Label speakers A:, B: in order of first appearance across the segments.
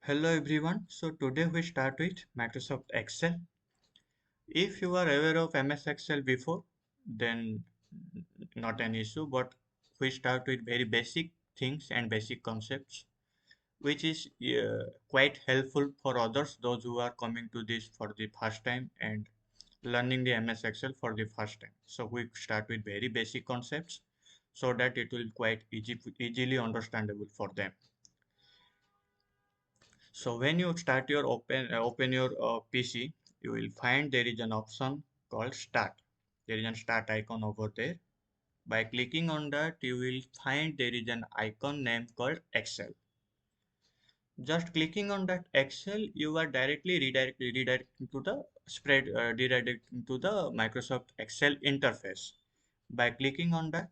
A: Hello everyone. So today we start with Microsoft Excel. If you are aware of MS Excel before, then not an issue, but we start with very basic things and basic concepts, which is quite helpful for others, those who are coming to this for the first time and learning the MS Excel for the first time. So we start with very basic concepts so that it will quite easily understandable for them. So when you start your open your PC, you will find there is an option called Start. There is a Start icon over there. By clicking on that, you will find there is an icon named called Excel. Just clicking on that Excel, you are directly redirecting to the redirecting to the Microsoft Excel interface. By clicking on that,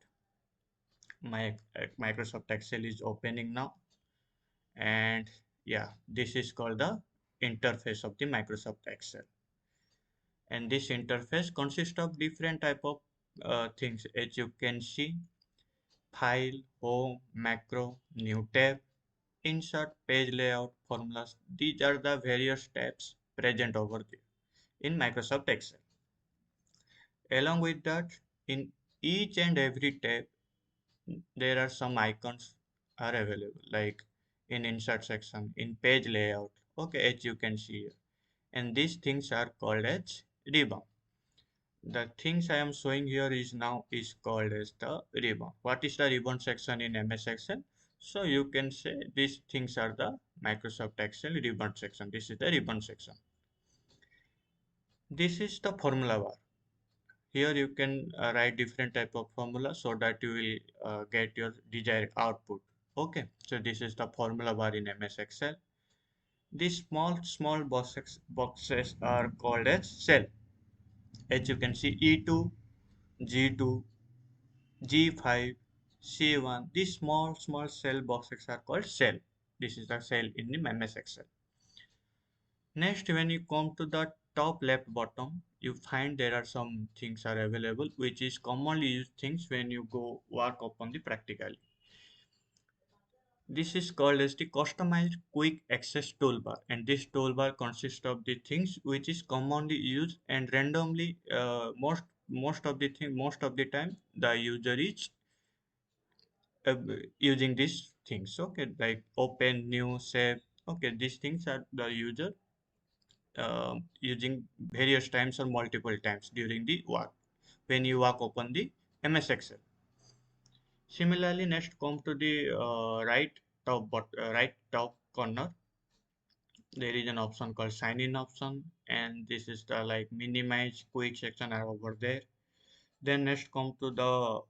A: my Microsoft Excel is opening now, and yeah, this is called the interface of the Microsoft Excel. And this interface consists of different type of things, as you can see: file, home, macro, new tab, insert, page layout, formulas. These are the various tabs present over there in Microsoft Excel. Along with that, in each and every tab there are some icons are available, like in insert section, in page layout, okay, as you can see here. And these things are called as ribbon. The things I am showing here is now is called as the ribbon. What is the ribbon section in MS Excel? So you can say these things are the Microsoft Excel ribbon section. This is the ribbon section. This is the formula bar. Here you can write different type of formula so that you will get your desired output. Okay, so this is the formula bar in MS Excel. These small boxes are called as cell. As you can see, E2, G2, G5, C1, these small cell boxes are called cell. This is the cell in the MS Excel. Next, when you come to the top left bottom, you find there are some things are available, which is commonly used things when you go work upon the practically. This is called as the customized quick access toolbar, and this toolbar consists of the things which is commonly used and randomly most of the time the user is uh, using these things. Okay, like open, new, save. Okay, these things are the user using various times or multiple times during the work when you work upon the MS Excel. Similarly, next come to the right top corner. There is an option called sign in option, and this is the like minimize quick section are over there. Then next come to the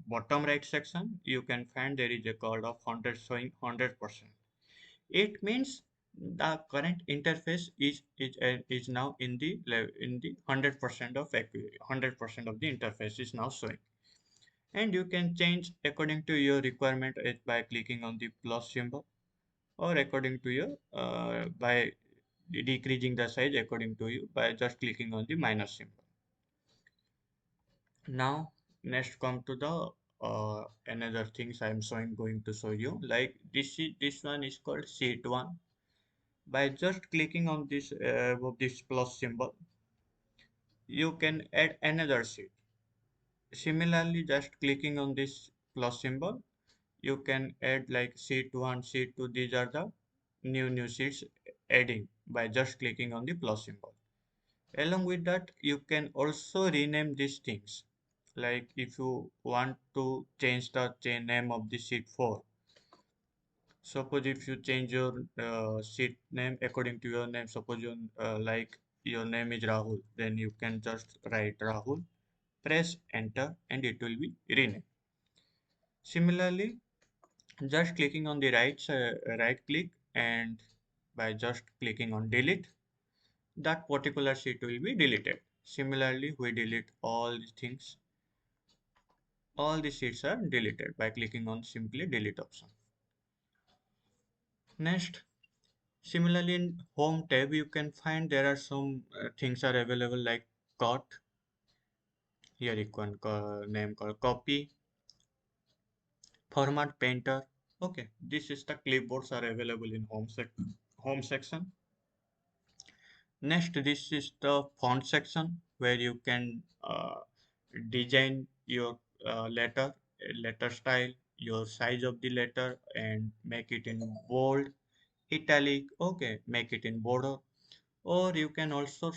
A: bottom right section. You can find there is a code of 100 showing 100%. It means the current interface is now in the 100% of 100% of the interface is now showing. And you can change according to your requirement by clicking on the plus symbol, or according to your by decreasing the size according to you by just clicking on the minus symbol. Now next come to the another things I am showing going to show you, like this one is called sheet 1. By just clicking on this this plus symbol, you can add another sheet. Similarly, just clicking on this plus symbol, you can add like sheet 1, sheet 2. These are the new sheets adding by just clicking on the plus symbol. Along with that, you can also rename these things. Like if you want to change the name of the sheet 4, suppose if you change your sheet name according to your name, suppose you like your name is Rahul, then you can just write Rahul, press enter, and it will be renamed. Similarly, just clicking on the right click, and by just clicking on delete, that particular sheet will be deleted. Similarly, we delete all the things. All the sheets are deleted by clicking on simply delete option. Next, similarly in home tab, you can find there are some things are available like cut. Here you can name called copy, format painter, Okay, this is the clipboards are available in home section. Next, this is the font section where you can design your letter style, your size of the letter, and make it in bold, italic. Okay, make it in border, or you can also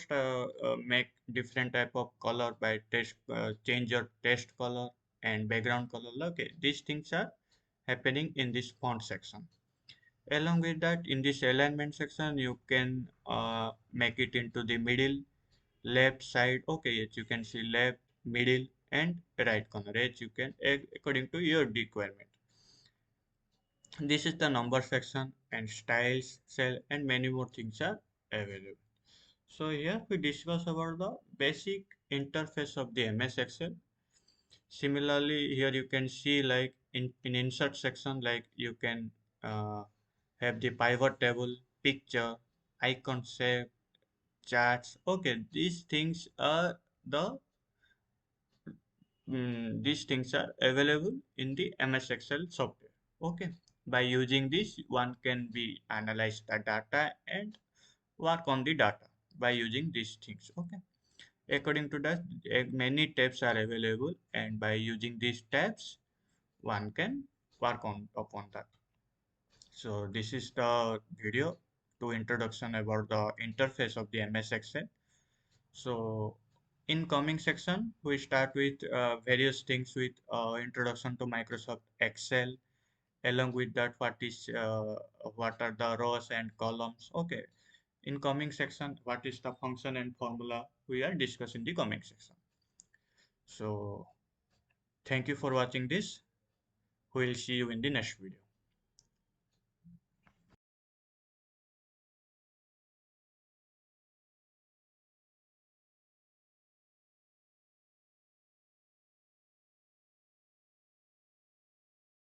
A: make different type of color by change your text color and background color. Okay, these things are happening in this font section. Along with that, in this alignment section, you can make it into the middle, left side. Okay, yes, you can see left, middle, and right corner. Yes, you can according to your requirement. This is the number section and styles, cell, and many more things are available. So here we discuss about the basic interface of the MS Excel. Similarly, here you can see like in insert section, like you can uh, have the pivot table, picture, icon shape, charts. Okay, these things are available in the MS Excel software. Okay, by using this, one can be analyze the data and work on the data by using these things. Okay, according to that, many tabs are available, and by using these tabs, one can work on upon that. So this is the video to introduction about the interface of the MS Excel. So in coming section, we start with various things with introduction to Microsoft Excel. Along with that, what are the rows and columns? Okay. In coming section, what is the function and formula? We are discussing the coming section. So thank you for watching this. We will see you in the next video.